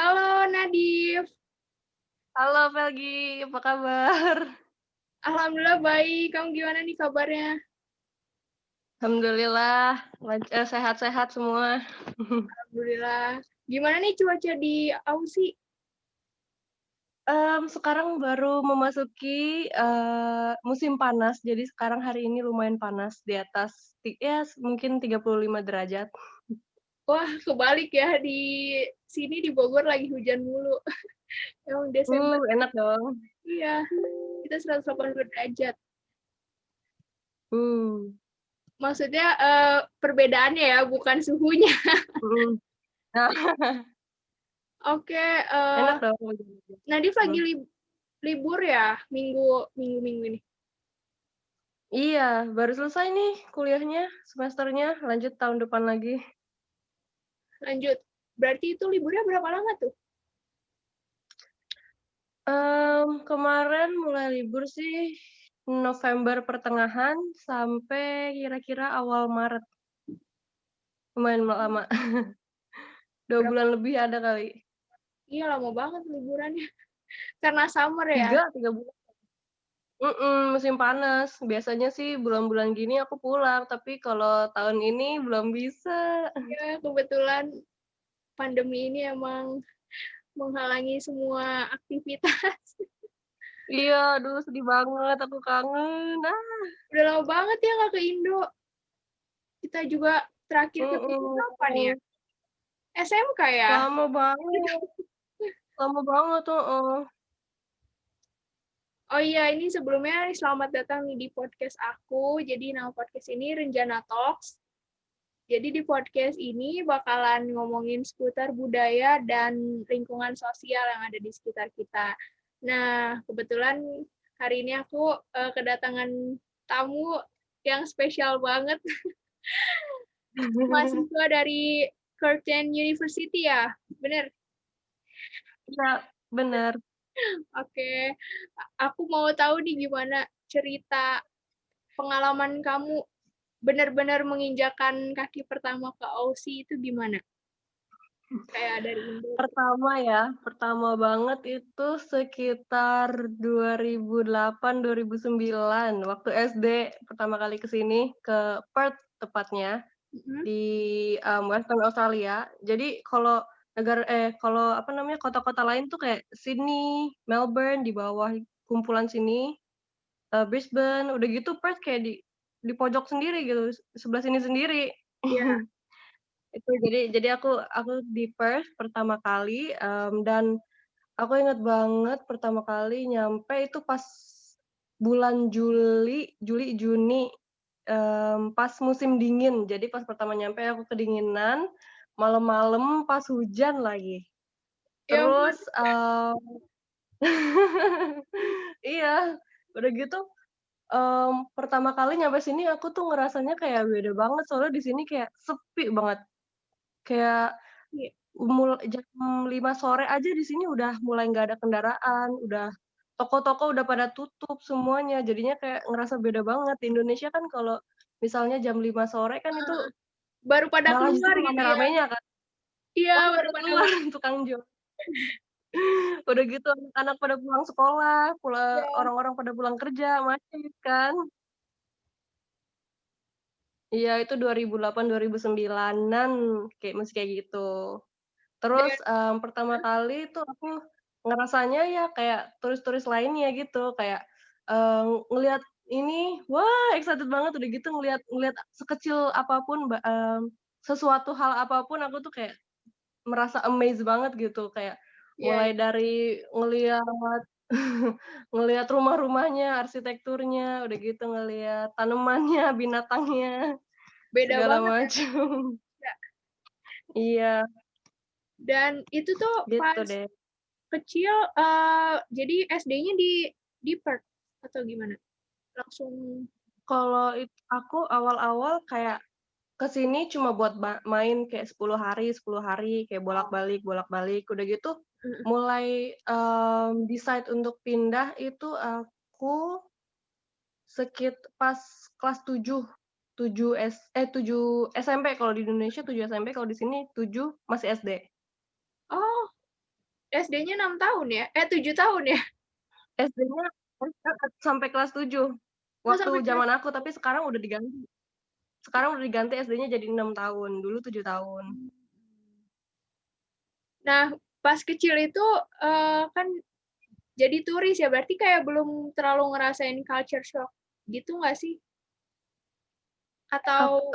Halo Nadif, Halo Felgi, apa kabar? alhamdulillah baik. Kamu gimana nih kabarnya? Alhamdulillah, sehat-sehat semua. Alhamdulillah. Gimana nih cuaca di Aussie? Sekarang baru memasuki, musim panas, jadi sekarang hari ini lumayan panas di atas mungkin 35 derajat. Wah, kebalik ya. Di sini di Bogor lagi hujan mulu. Emang Desember. Enak dong. Iya, kita 180 derajat. Uh, Maksudnya perbedaannya ya, bukan suhunya. mhm. Nah, Oke, enak dong hujan-hujan. Nadif lagi Mhm. libur ya minggu-minggu ini. Iya, baru selesai nih kuliahnya, semesternya, lanjut tahun depan lagi. Lanjut. Berarti itu liburnya berapa lama tuh? Kemarin mulai libur sih November pertengahan sampai kira-kira awal Maret, lumayan lama, 2 Berapa? bulan lebih ada kali. Iya, lama banget liburannya. Karena summer ya. 3 bulan. Musim panas. Biasanya sih bulan-bulan gini aku pulang, tapi kalau tahun ini belum bisa. Ya, kebetulan pandemi ini emang menghalangi semua aktivitas. Iya, aduh sedih banget, aku kangen, Udah lama banget ya nggak ke Indo. Kita juga terakhir ketemu kapan ya? mhm, SMK ya? lama banget lama banget, heeh. Oh iya, ini sebelumnya selamat datang nih di podcast aku. Jadi nama podcast ini Renjana Talks. Jadi di podcast ini bakalan ngomongin seputar budaya dan lingkungan sosial yang ada di sekitar kita. Nah, kebetulan hari ini aku kedatangan tamu yang spesial banget, mahasiswa dari Curtin University ya, bener? Iya, bener. Oke, aku mau tahu nih gimana cerita pengalaman kamu benar-benar menginjakan kaki pertama ke Aussie itu gimana? Kayak dari Indo. Pertama banget itu sekitar 2008, 2009 waktu SD pertama kali ke sini, ke Perth tepatnya, Mhm. di, Western Australia. Jadi kalau apa namanya, kota-kota lain tuh kayak Sydney, Melbourne di bawah kumpulan sini, Brisbane, udah gitu Perth kayak di pojok sendiri gitu, sebelah sini sendiri. Iya. Itu jadi aku di Perth pertama kali, dan aku inget banget pertama kali nyampe itu pas bulan Juni, pas musim dingin. Jadi pas pertama nyampe aku kedinginan, malam-malam pas hujan lagi. Ya ampun. Terus, iya, udah gitu, pertama kali nyampe sini aku tuh ngerasanya kayak beda banget, soalnya di sini kayak sepi banget, kayak Iya. jam 5 sore aja di sini udah mulai nggak ada kendaraan, toko-toko udah pada tutup semuanya, jadinya kayak ngerasa beda banget. Di Indonesia kan kalau misalnya jam 5 sore kan itu Heeh. Baru pada malah keluar justru gitu ya. rame-ramenya kan, Iya, baru pada pada keluar masuk. tukang jual. Udah gitu anak-anak pada pulang sekolah, Iya. orang-orang pada pulang kerja, macet kan. Iya itu 2008, 2009-an, masih kayak gitu. Terus, Dan pertama kali tuh aku ngerasanya ya kayak turis-turis lainnya gitu, kayak, ngelihat ini, wah excited banget, udah gitu ngelihat ngelihat sekecil apapun, sesuatu hal apapun aku tuh kayak merasa amazed banget gitu, kayak iya, mulai iya. dari ngelihat ngelihat rumah-rumahnya, arsitekturnya, udah gitu ngelihat tanamannya, binatangnya, Beda segala banget ya. macam. Iya, Dan itu tuh gitu pas deh. kecil, jadi SD-nya di Perth atau gimana? Langsung. Kalau aku awal-awal kayak ke sini cuma buat main kayak 10 hari, kayak Oh. bolak-balik, udah gitu Heeh. mulai, decide untuk pindah itu aku pas kelas 7 SMP kalau di Indonesia 7 SMP, kalau di sini 7 masih SD. Oh, SD-nya 6 tahun ya? 7 tahun ya? SD-nya sampai kelas 7 Oh, waktu sampai kelas zaman aku, tapi sekarang udah diganti. Sekarang udah diganti SD-nya jadi 6 tahun, dulu 7 tahun. Nah, pas kecil itu, kan jadi turis ya, berarti kayak belum terlalu ngerasain culture shock gitu nggak sih? Atau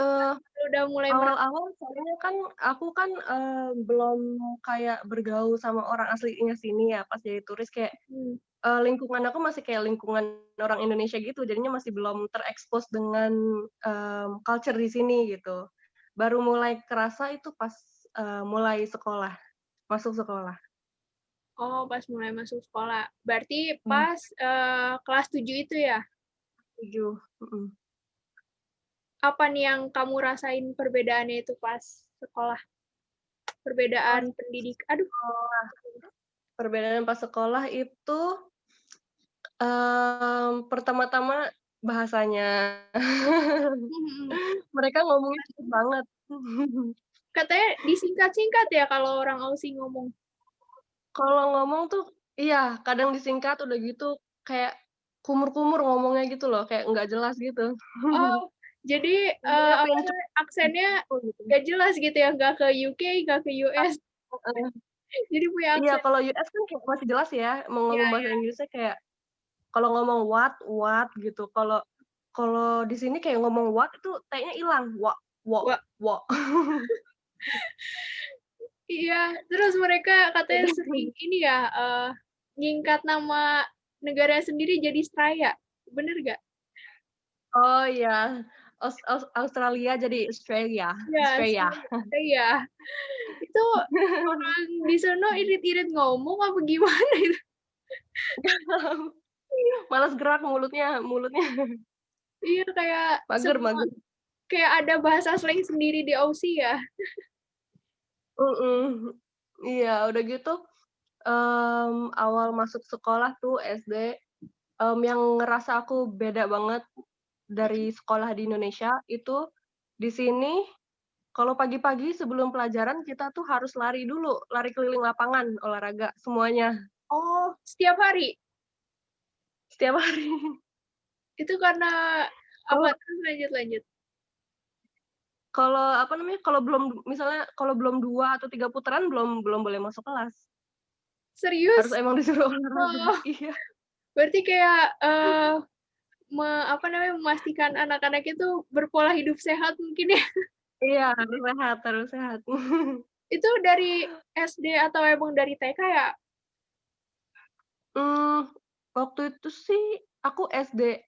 udah mulai Awal-awal soalnya kan aku kan, belum kayak bergaul sama orang aslinya sini ya, pas jadi turis kayak, hmm. lingkungan aku masih kayak lingkungan orang Indonesia gitu, jadinya masih belum terekspos dengan, culture di sini gitu. Baru mulai kerasa itu pas, mulai sekolah, masuk sekolah. Oh, pas mulai masuk sekolah. Berarti Mmm. pas kelas 7 itu ya? 7, mhm. Apa nih yang kamu rasain perbedaannya itu pas sekolah? Pas Perbedaan pendidik. Aduh. sekolah, perbedaan pas sekolah itu, pertama-tama bahasanya. Mereka ngomongnya cepet banget. Katanya disingkat-singkat ya kalau orang Aussie ngomong. Kalau ngomong tuh iya, kadang disingkat, udah gitu kayak kumur-kumur ngomongnya gitu loh, kayak nggak jelas gitu. Oh, jadi Ngomongnya apa pengen namanya, aksennya gitu. nggak jelas gitu ya, nggak ke UK, nggak ke US. Heeh. Jadi punya Iya, aksen. kalau US kan kayak masih jelas ya, mau Ya, ngomong bahasa ya. Inggrisnya kayak kalau ngomong what gitu. Kalau kalau di sini kayak ngomong what itu T-nya ilang, Wah, wa. iya. Terus mereka katanya Beda. sering ini ya, nyingkat nama negara sendiri jadi Straya. Bener nggak? Oh iya, Australia jadi Australia, Ya, Australia. Straya. Itu orang di sono irit-irit ngomong apa gimana itu? Males gerak mulutnya mulutnya. Iya, kayak Mager semua mager. kayak ada bahasa slang sendiri di Aussie ya. Mhm. Iya, udah gitu, awal masuk sekolah tuh SD, yang ngerasa aku beda banget dari sekolah di Indonesia, itu di sini kalau pagi-pagi sebelum pelajaran kita tuh harus lari dulu, lari keliling lapangan, olahraga semuanya, Oh, setiap hari? setiap hari. Itu karena apa? Kalau Terus lanjut lanjut. kalau apa namanya, kalau belum misalnya kalau belum 2 atau 3 putaran belum belum boleh masuk kelas. Harus Serius? emang disuruh olahraga, Oh, iya. berarti kayak apa namanya, memastikan anak-anak itu berpola hidup sehat mungkin ya? Iya, harus sehat harus sehat. Itu dari SD atau emang dari TK ya? Mmm, waktu itu sih aku SD,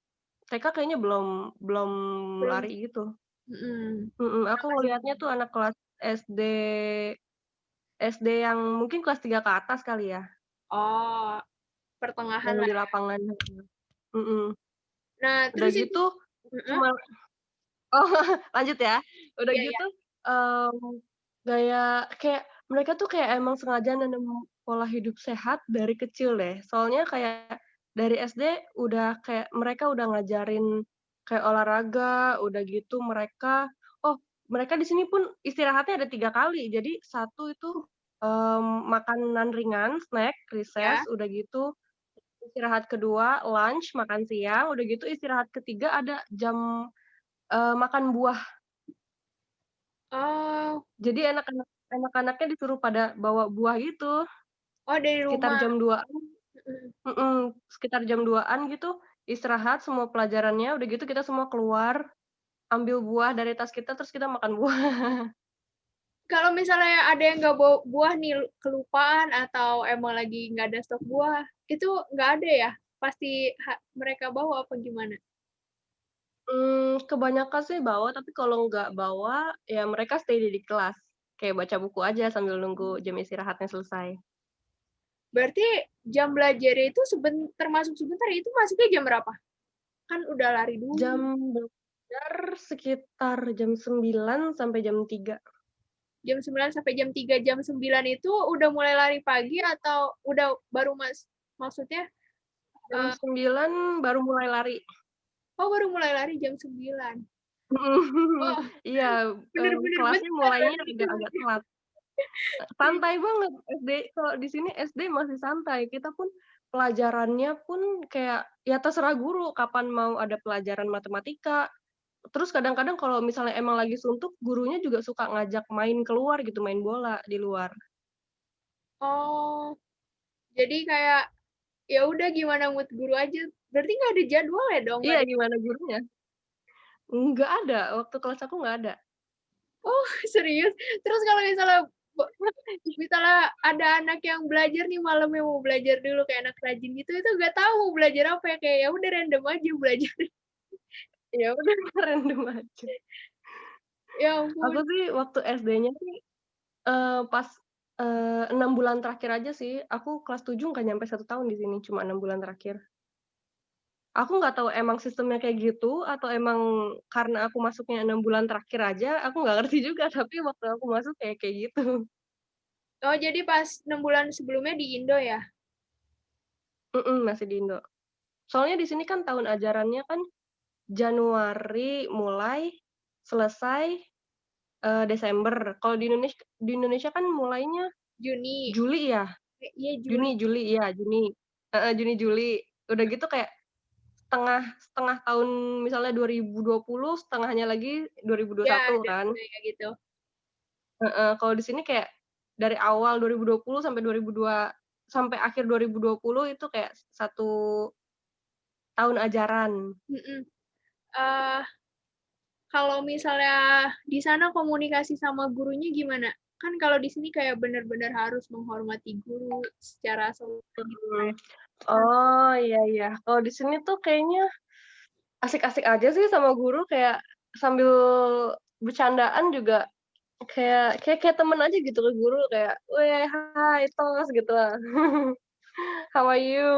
TK kayaknya belum belum Belum. lari gitu. Mhm. Aku ngelihatnya tuh anak kelas SD SD yang mungkin kelas 3 ke atas kali ya, Oh, pertengahan yang lah di ya. lapangan. Mhm. Nah, Udah terus itu gitu heeh, cuma oh lanjut ya, udah iya iya. gitu, kayak mereka tuh kayak emang sengaja nanam pola hidup sehat dari kecil deh. Soalnya kayak dari SD udah kayak mereka udah ngajarin kayak olahraga, udah gitu mereka di sini pun istirahatnya ada 3 kali. Jadi satu itu, makanan ringan, snack, Ya. recess, udah gitu istirahat kedua lunch, makan siang, udah gitu istirahat ketiga ada jam, makan buah. Oh, Jadi anak-anaknya disuruh pada bawa buah gitu, oh dari sekitar rumah. jam 2-an Mhm. sekitar jam 2-an gitu, istirahat semua pelajarannya, udah gitu kita semua keluar, ambil buah dari tas kita, terus kita makan buah. Kalau misalnya ada yang nggak bawa buah nih, kelupaan atau emang lagi nggak ada stok buah, itu nggak ada ya? Pasti mereka bawa apa gimana? Kebanyakan sih bawa, tapi kalau nggak bawa, ya mereka stay di kelas, kayak baca buku aja sambil nunggu jam istirahatnya selesai. Berarti jam belajarnya itu termasuk sebentar, itu masuknya jam berapa? Kan udah lari dulu. Jam belajar sekitar jam 9 sampai jam 3. Jam 9 sampai jam 3, jam 9 itu udah mulai lari pagi atau udah baru maksudnya, Jam eee, 9 baru mulai lari. oh baru mulai lari jam 9. Oh, Iya, bener-bener kelasnya bentar mulainya berarti itu agak-agak telat. Santai banget SD, kalau di sini SD masih santai. Kita pun pelajarannya pun kayak, ya terserah guru kapan mau ada pelajaran matematika. Terus kadang-kadang kalau misalnya emang lagi suntuk, gurunya juga suka ngajak main keluar gitu, main bola di luar. Oh, jadi kayak ya udah gimana mood guru aja. Berarti nggak ada jadwal ya dong? Nggak Iya, ada. gimana gurunya? Nggak ada, waktu kelas aku nggak ada. Oh, serius? Terus kalau misalnya misalnya ada anak yang belajar nih malamnya mau belajar dulu kayak anak rajin gitu, itu nggak tahu mau belajar apa ya, kayak ya udah random aja belajar. Ya udah random aja. Ya Aku ampun. sih waktu SD-nya sih, pas, 6 bulan terakhir aja sih. Aku kelas 7 nggak nyampe 1 tahun di sini, cuma 6 bulan terakhir. Aku nggak tahu emang sistemnya kayak gitu atau emang karena aku masuknya 6 bulan terakhir aja, aku nggak ngerti juga, tapi waktu aku masuk kayak gitu. Oh, jadi pas 6 bulan sebelumnya di Indo ya? Masih di Indo. Soalnya di sini kan tahun ajarannya kan Januari mulai, selesai, Desember. Kalau di Indonesia kan mulainya Juni. Juli ya? Iya Juli. Juli, iya Juni. Heeh, Juni, Juli. Udah gitu kayak setengah setengah tahun misalnya 2020, setengahnya lagi Ya, 2021 ada kan. juga kayak gitu. Heeh, kalau di sini kayak dari awal 2020 sampai akhir 2020 itu kayak 1 tahun ajaran. Mhm. Eee, Kalau misalnya di sana komunikasi sama gurunya gimana? Kan kalau di sini kayak bener-bener harus menghormati guru secara sopan gitu Mhm. kayak Oh, iya iya. Kalau di sini tuh kayaknya asik-asik aja sih sama guru, kayak sambil bercandaan juga kayak temen aja gitu ke guru, kayak, "Weh, hai, tos," gitu lah. "How are you?"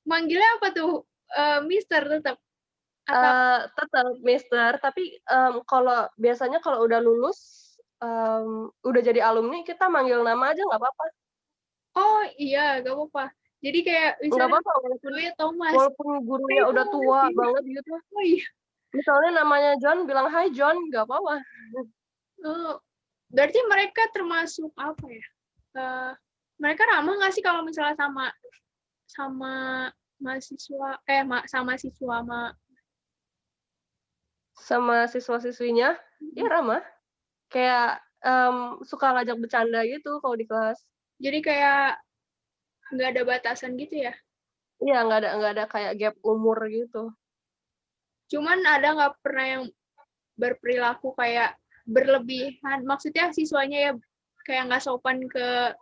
manggilnya apa tuh? Mister tetap? Atau Tetep mister, tapi, biasanya kalau udah lulus, udah jadi alumni, kita manggil nama aja nggak apa-apa. oh iya, nggak apa-apa. Jadi kayak Nggak misalnya apa-apa walaupun namanya Thomas. walaupun gurunya Hai udah Thomas tua gitu. banget gitu, Oh iya. misalnya namanya John, bilang, "Hai John," nggak apa-apa. Oh, berarti mereka termasuk apa ya? Eee, Mereka ramah nggak sih kalau misalnya sama sama mahasiswa sama siswa sama Sama siswa-siswinya, ya ramah, kayak, suka ngajak bercanda gitu kalau di kelas. jadi kayak nggak ada batasan gitu ya? Iya, nggak ada kayak gap umur gitu. Cuman ada nggak pernah yang berperilaku kayak berlebihan? Maksudnya siswanya ya kayak nggak sopan ke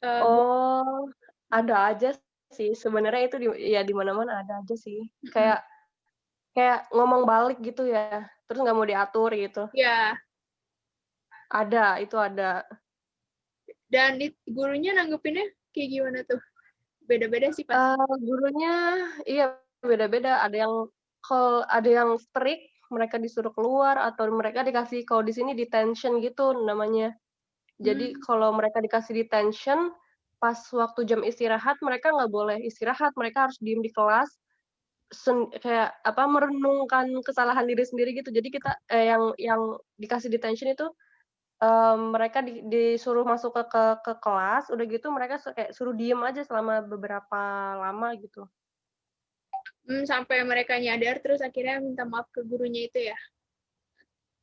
guru. Oh, ada aja sih, sebenarnya itu di mana-mana ada aja sih. Mhm. Kayak kayak ngomong balik gitu ya, terus nggak mau diatur gitu. Ya, Ada, itu ada. dan gurunya nanggepinnya kayak gimana tuh? Beda-beda sih pasti. Gurunya iya beda-beda, ada yang strict, mereka disuruh keluar atau mereka dikasih kalau di sini detention gitu namanya. Jadi Mmm, kalau mereka dikasih detention, pas waktu jam istirahat mereka nggak boleh istirahat, mereka harus diem di kelas, kayak apa, merenungkan kesalahan diri sendiri gitu. Jadi yang dikasih detention itu, mereka disuruh masuk ke kelas, udah gitu mereka kayak suruh diem aja selama beberapa lama gitu. sampai mereka nyadar terus akhirnya minta maaf ke gurunya itu ya?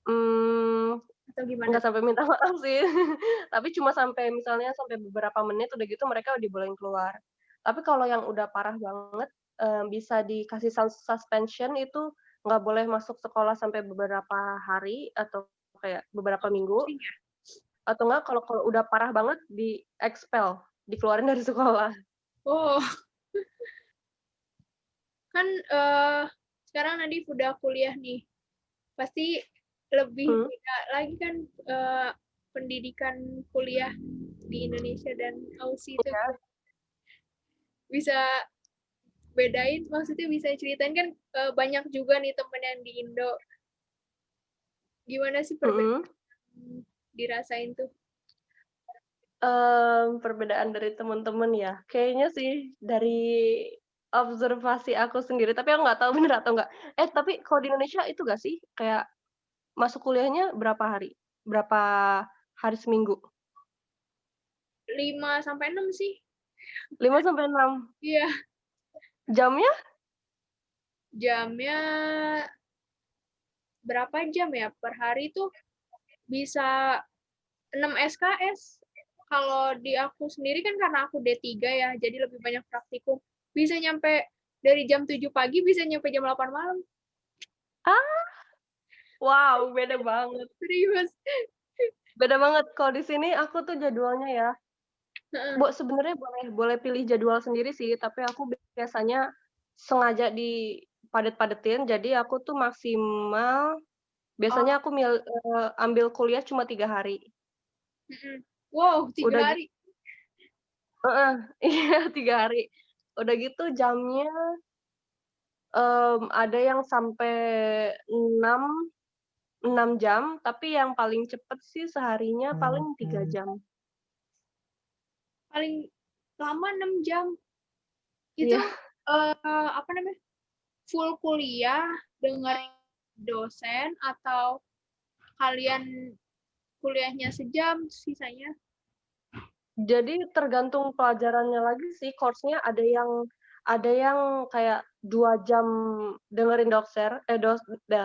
Mmm, Atau gimana? nggak sampai minta maaf sih, tapi cuma sampai misalnya sampai beberapa menit, udah gitu mereka dibolehin keluar. Tapi kalau yang udah parah banget, bisa dikasih suspension itu nggak boleh masuk sekolah sampai beberapa hari atau kayak beberapa minggu, Pusing ya? atau enggak kalau udah parah banget di-expel, dikeluarin dari sekolah. Oh, kan, sekarang Nadif udah kuliah nih, pasti lebih Mhm, beda lagi kan, pendidikan kuliah di Indonesia dan Aussie itu iya, bisa bedain, maksudnya bisa ceritain kan, banyak juga nih temen yang di Indo, gimana sih perbedaan mhm. dirasain tuh? Perbedaan dari temen-temen ya, kayaknya sih dari observasi aku sendiri, tapi aku nggak tahu bener atau enggak. Tapi kalau di Indonesia itu nggak sih, kayak masuk kuliahnya berapa hari? Berapa hari seminggu? 5 sampai 6 sih. 5 sampai 6. Iya, Jamnya? jamnya berapa jam ya? Per hari tuh bisa 6 SKS. Kalau di aku sendiri kan karena aku D3 ya, jadi lebih banyak praktikum. Bisa nyampe dari jam 7 pagi bisa nyampe jam 8 malam. Ah, wow, beda banget. Serius. Beda banget. Kalau di sini aku tuh jadwalnya ya, Heeh. sebenarnya boleh boleh pilih jadwal sendiri sih, tapi aku biasanya sengaja dipadet-padetin, jadi aku tuh maksimal Oh, biasanya aku ambil kuliah cuma 3 hari. mhm. Wow, 3 Udah hari. heeh, iya 3 hari. Udah gitu jamnya, ada yang sampai 6 6 jam, tapi yang paling cepet sih seharinya paling 3 jam. Paling lama 6 jam. Itu, Iya. apa namanya, full kuliah, dengerin dosen, atau kalian kuliahnya sejam, sisanya? Jadi tergantung pelajarannya lagi sih, course-nya ada yang kayak 2 jam dengerin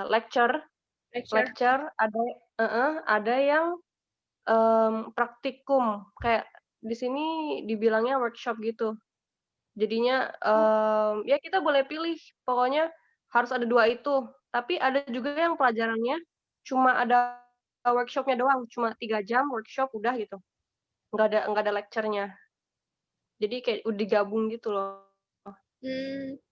lecture Lecture? lecture, ada yang, praktikum, kayak di sini dibilangnya workshop gitu. Jadinya, Oh, ya kita boleh pilih, pokoknya harus ada 2 itu. Tapi ada juga yang pelajarannya cuma ada workshop-nya doang, cuma 3 jam workshop udah gitu, nggak ada lecture-nya. Jadi kayak udah digabung gitu loh.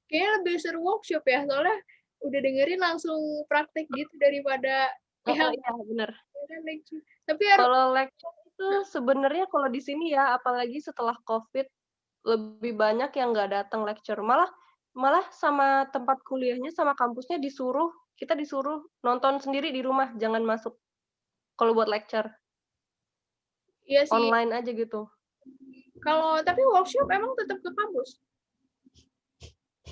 kayaknya lebih seru workshop ya, soalnya udah dengerin langsung praktek gitu daripada Heeh, yang iya bener. lecture. Tapi harus Kalau lecture itu sebenarnya kalau di sini ya, apalagi setelah Covid, lebih banyak yang nggak datang lecture. Malah malah sama tempat kuliahnya, sama kampusnya kita disuruh nonton sendiri di rumah, jangan masuk kalau buat lecture, iya sih. online aja gitu. Kalau tapi workshop emang tetap ke kampus?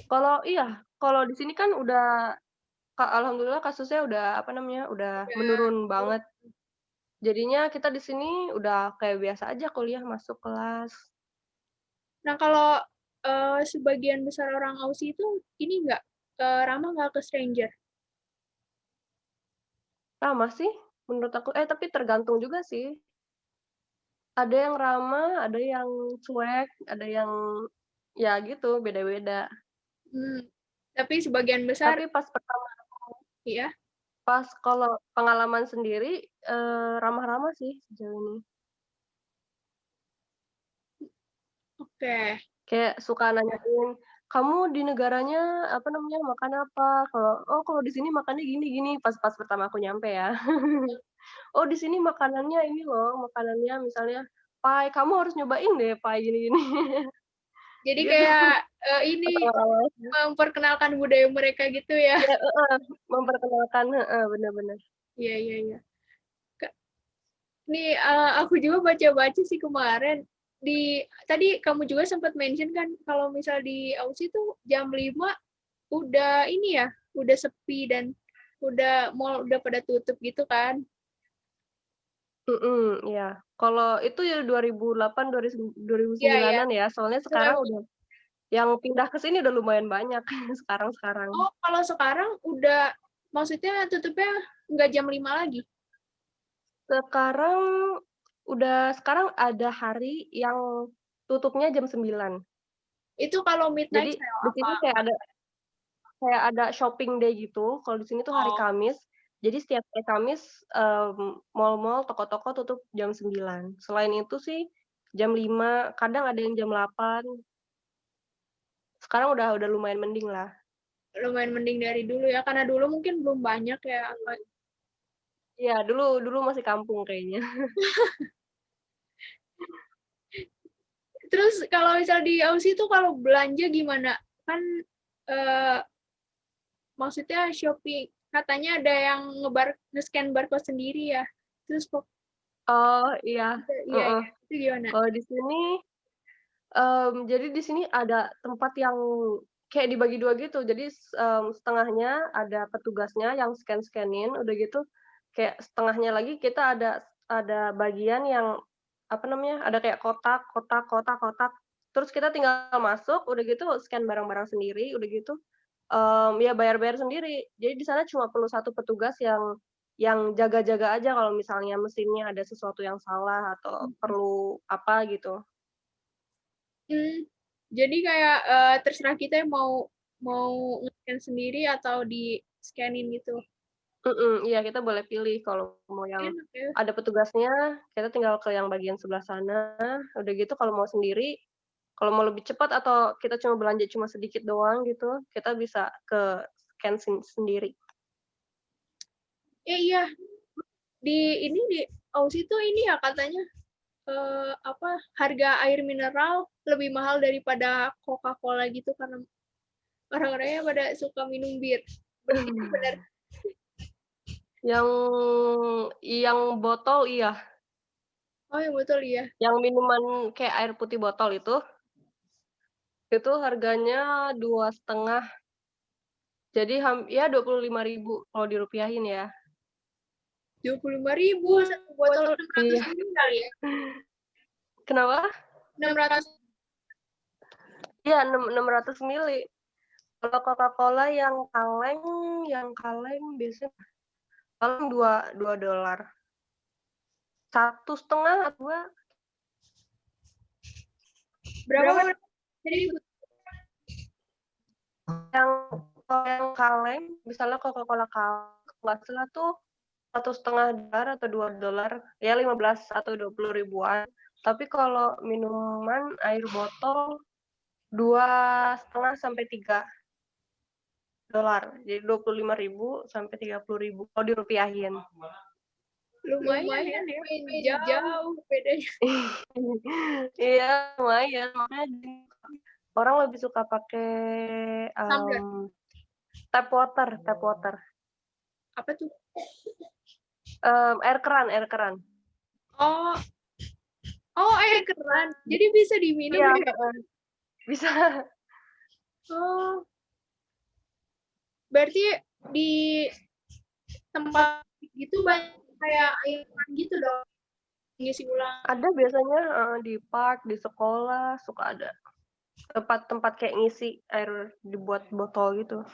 Kalau di sini kan alhamdulillah kasusnya udah, apa namanya, udah Ya. menurun banget. Jadinya kita di sini udah kayak biasa aja kuliah, masuk kelas. Nah, kalau, sebagian besar orang Aussie itu ini nggak, ramah nggak ke stranger? Ramah sih menurut aku, tapi tergantung juga sih. Ada yang ramah, ada yang cuek, ada yang ya gitu, beda-beda. Mmm, tapi sebagian besar Tapi iya? kalau pengalaman sendiri, ramah-ramah sih sejauh ini. Oke. Kayak suka nanyain, "Kamu di negaranya, apa namanya, makan apa?" Kalau di sini makannya gini gini, pas pas pertama aku nyampe ya. "Oh di sini makanannya ini loh, makanannya misalnya pie, kamu harus nyobain deh pie gini gini." Jadi Gitu kayak, ini awal-awalnya. memperkenalkan budaya mereka gitu ya? Iya, memperkenalkan, bener bener. Iya iya iya. Kak, nih, aku juga baca-baca sih kemarin, tadi kamu juga sempat mention kan kalau misal di Aussie tuh jam 5 udah ini ya, udah sepi dan mall udah pada tutup gitu kan? Iya. Kalau itu ya 2008, Iya iya, 2009-an ya, soalnya itu sekarang memang. udah yang pindah ke sini udah lumayan banyak sekarang-sekarang. Oh, kalau sekarang udah maksudnya tutupnya nggak jam 5 lagi? Sekarang sekarang ada hari yang tutupnya jam 9. Itu kalau midnight Jadi sale di apa? sini kayak ada shopping day gitu, kalau di sini tuh hari Oh, Kamis. Jadi setiap hari Kamis, mall-mall, toko-toko tutup jam 9. Selain itu sih jam 5, kadang ada yang jam 8. Sekarang udah lumayan mending lah. lumayan mending dari dulu ya, karena dulu mungkin belum banyak ya, apa. Iya, dulu dulu masih kampung kayaknya. Terus kalau misal di Aussie tuh kalau belanja gimana? Kan, eee, maksudnya Shopee katanya ada yang nge-scan barcode sendiri ya. Terus kok Oh, iya, iya heeh. iya, itu gimana? Kalau di sini, jadi di sini ada tempat yang kayak dibagi 2 gitu. Jadi, setengahnya ada petugasnya yang scan-scan-in, udah gitu kayak setengahnya lagi kita ada bagian yang apa namanya, ada kayak kotak kotak kotak kotak, terus kita tinggal masuk, udah gitu scan barang-barang sendiri, udah gitu, ya bayar-bayar sendiri. Jadi di sana cuma perlu satu petugas yang jaga-jaga aja kalau misalnya mesinnya ada sesuatu yang salah atau Mhm. perlu apa gitu. Mmm, jadi kayak, terserah kita ya mau mau nge-scan sendiri atau di-scan-in gitu? Iya kita boleh pilih kalau mau yang Enak ya? ada petugasnya, kita tinggal ke yang bagian sebelah sana, udah gitu kalau mau sendiri, kalau mau lebih cepat atau kita cuma belanja cuma sedikit doang gitu, kita bisa ke scan sendiri. Iya, di Aussie tuh ini ya katanya, apa, harga air mineral lebih mahal daripada Coca-Cola gitu karena orang-orangnya pada suka minum bir. Itu benar? Yang botol iya, Oh, yang betul ya? yang minuman kayak air putih botol itu harganya 2,5, jadi ya 25.000 kalau dirupiahin ya. 25.000 satu botol 600 Iya. ml kali ya? Kenapa? 600. Iya 600 mili. Kalau Coca-Cola yang kaleng biasanya paling $2. 1,5 atau 2. Berapa tadi? Yang kalau yang kaleng, misalnya Coca-Cola kaleng, nggak salah tuh $1,5 atau $2, ya 15 atau 20 ribuan. Tapi kalau minuman air botol 2,5 sampai $3. Jadi 25.000 sampai 30.000 kalau dirupiahin. Lumayan ya, jauh bedanya. Iya lumayan, makanya orang lebih suka pakai, Tumbler, tap water, apa tuh? air keran. Oh, oh air keran. Jadi bisa diminum Iya, ya? bisa. Oh, berarti di tempat gitu banyak kayak air keran gitu dong, ngisi ulang. Ada biasanya, di park, di sekolah, suka ada tempat-tempat kayak ngisi air dibuat botol gitu.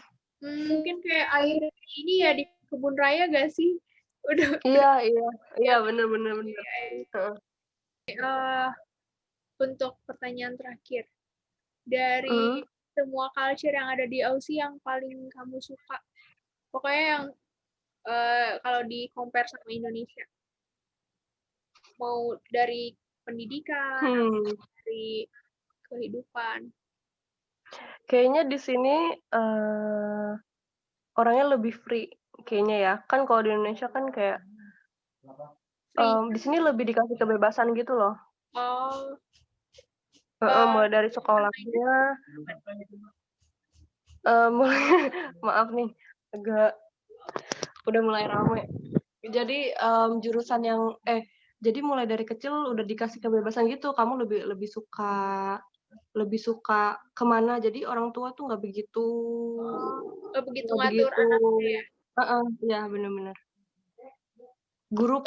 Mungkin kayak air ini ya di kebun raya gak sih? Udah Iya iya iya, yang bener bener bener. air. Heeh. Untuk pertanyaan terakhir, dari Mhm. semua culture yang ada di Aussie yang paling kamu suka, pokoknya yang kalau di compare sama Indonesia, mau dari pendidikan atau Hmm, dari kehidupan. kayaknya di sini, orangnya lebih free kayaknya ya. Kan kalau di Indonesia kan kayak, Free. di sini lebih dikasih kebebasan gitu loh. Oh, Heeh, eh, mulai dari mainnya sekolahnya, mulai maaf nih, agak udah mulai rame. Jadi, jurusan yang jadi mulai dari kecil udah dikasih kebebasan gitu, kamu lebih suka ke mana, jadi orang tua tuh oh, nggak begitu nggak ngatur begitu anaknya ya. heeh, iya bener bener. Guru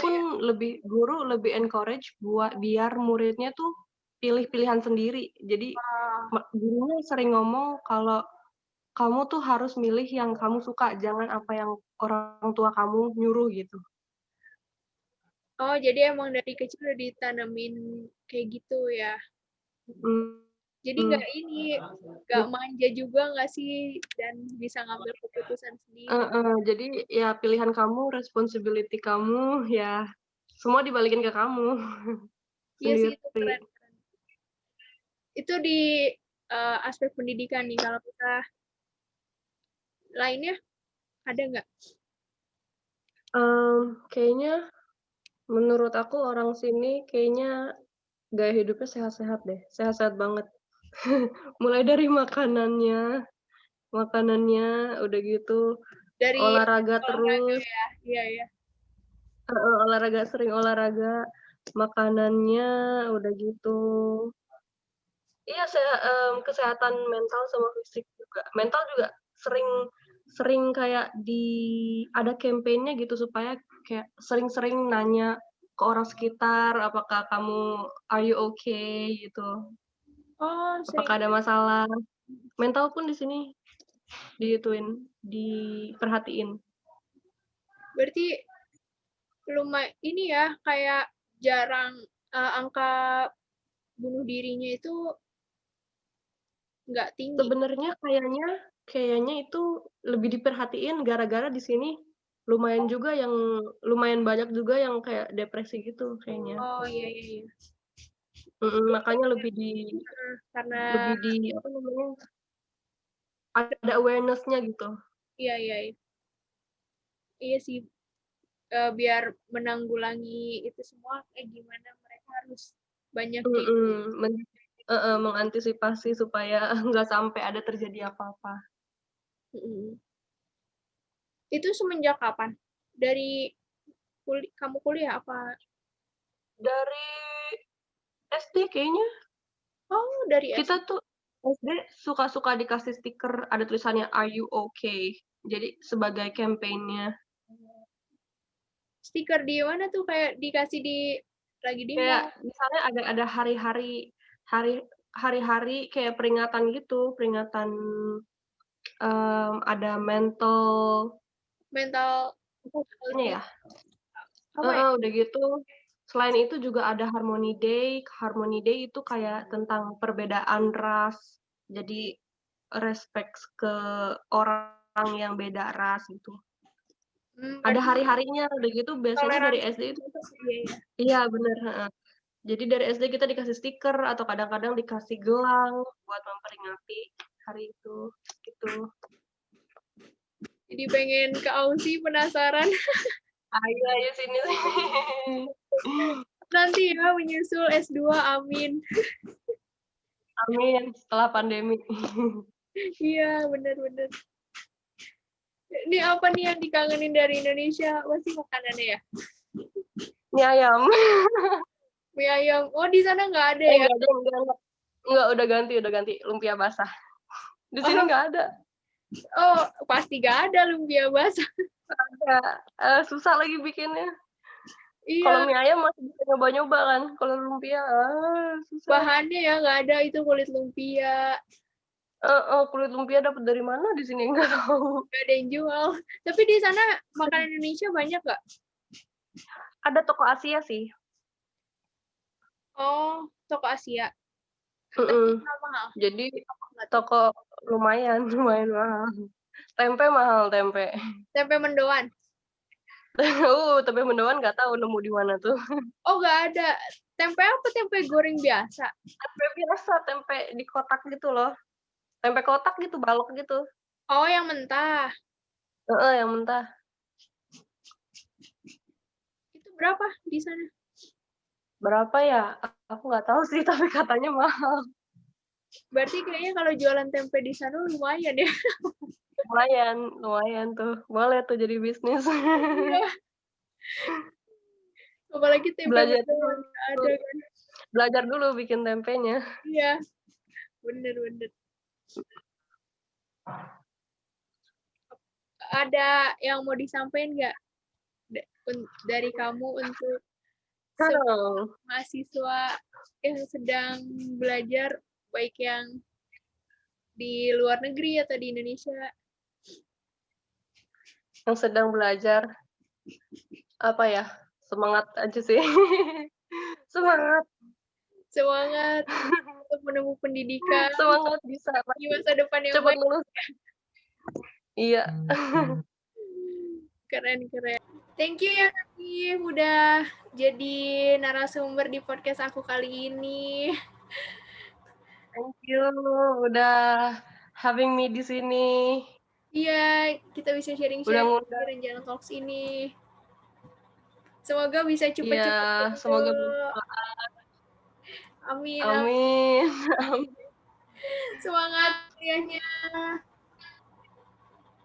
lebih encourage biar muridnya tuh pilih pilihan sendiri. Jadi Oh, gurunya sering ngomong kalau, "Kamu tuh harus milih yang kamu suka, jangan apa yang orang tua kamu nyuruh," gitu. oh, jadi emang dari kecil udah ditanemin kayak gitu ya. Jadi Mhm. nggak ini, nggak manja juga nggak sih, dan bisa ngambil keputusan sendiri. Heeh, jadi ya pilihan kamu, responsibility kamu, ya semua dibalikin ke kamu Iya sih itu sendiri. keren. Itu di aspek pendidikan nih, kalau kita lainnya ada nggak? Kayaknya menurut aku orang sini kayaknya gaya hidupnya sehat-sehat deh, sehat-sehat banget. Mulai dari makanannya udah gitu Dari olahraga olahraga terus ya, iya ya. heeh, sering olahraga, makanannya udah gitu iya kesehatan mental sama fisik juga. Mental juga sering sering kayak ada campaign-nya gitu supaya kayak sering-sering nanya, ke orang sekitar, apakah kamu are you okay gitu, Oh, apakah sering. ada masalah. Mental pun di sini diituin, diperhatiin. Berarti ini ya, kayak jarang angka bunuh dirinya itu nggak tinggi. Sebenarnya kayaknya itu lebih diperhatiin gara-gara di sini lumayan banyak juga yang kayak depresi gitu kayaknya. Oh iya iya iya. Makanya Karena lebih di apa namanya, ada awareness-nya gitu. iya iya iya. Iya sih, biar menanggulangi itu semua kayak gimana mereka harus banyak kayak gitu. Mhm, mengantisipasi supaya nggak sampai ada terjadi apa-apa. Mm. Itu semenjak kapan? Dari kamu kuliah apa? Dari SD kayaknya, Oh, dari kita SD. tuh SD suka-suka dikasih stiker ada tulisannya "Are you okay?" Jadi sebagai campaign-nya. Stiker di mana tuh kayak dikasih lagi di Kayak mall. misalnya ada hari-hari kayak peringatan gitu, peringatan, ada mental Mental apa health namanya ya? apa ya? Heeh, udah gitu, selain itu juga ada Harmony Day. Harmony Day itu kayak tentang perbedaan ras, jadi respect ke orang yang beda ras gitu. Ada Berarti hari-harinya, udah gitu biasanya dari toleransi SD itu itu iya ya. iya bener, heeh. Jadi dari SD kita dikasih stiker atau kadang-kadang dikasih gelang buat memperingati hari itu, gitu. Jadi pengen ke Aussie, penasaran. Ayo ayo sini sini. Nanti ya menyusul S2, amin. Amin, setelah pandemi. Iya, bener-bener. Ini apa nih yang dikangenin dari Indonesia? Apa sih makanannya ya? Mie ayam. Mie ayam. Oh, di sana nggak ada ya? Enggak, udah ganti, lumpia basah. Di sini Oh, nggak ada. oh, pasti nggak ada lumpia basah. Ada, susah lagi bikinnya. Kalau Iya, mie ayam masih bisa nyoba-nyoba kan, kalau lumpia, susah. bahannya ya nggak ada, itu kulit lumpia. Kulit lumpia dapat dari mana di sini nggak tahu. Nggak ada yang jual. Tapi di sana makanan Indonesia banyak nggak? Ada toko Asia sih. Oh, toko Asia. Tapi Mhm. mahal. Jadi Nggak tahu. toko lumayan lumayan mahal. Tempe mahal, tempe. Tempe mendoan. Tempe mendoan nggak tahu nemu di mana tuh. Oh, nggak ada. Tempe apa? Tempe goreng biasa. Tempe biasa, tempe di kotak gitu loh. Tempe kotak gitu, balok gitu. Oh, yang mentah. Heeh, yang mentah. Itu berapa di sana? Berapa ya? Aku nggak tahu sih, tapi katanya mahal. Berarti kayaknya kalau jualan tempe di sana lumayan ya. Lumayan lumayan tuh. Boleh tuh jadi bisnis. Iya. Apalagi tempe Belajar mendoan nggak dulu ada kan. belajar dulu bikin tempenya. Iya, bener-bener. Ada yang mau disampaikan nggak dari kamu untuk Oh, mahasiswa yang sedang belajar, baik yang di luar negeri atau di Indonesia? yang sedang belajar, apa ya, semangat aja sih. Semangat Semangat untuk menempuh pendidikan semangat bisa di pasti. masa depan yang Cepet baik. lulus. Iya. Keren-keren. Thank you ya Naki, udah jadi narasumber di podcast aku kali ini. Thank you udah having me di sini. Iya, kita bisa Udah sharing-sharing di ngundang. Rencana Talks ini. Semoga bisa Iya, cepet-cepet semoga ketemu. bermanfaat. Amin, amin. Amin. Semangat kuliahnya.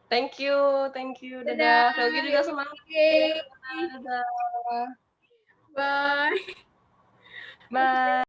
Thank you, thank you. Dadah. Dadah. Yogi juga Have a semangat. good day. Dadah. Bye. Bye.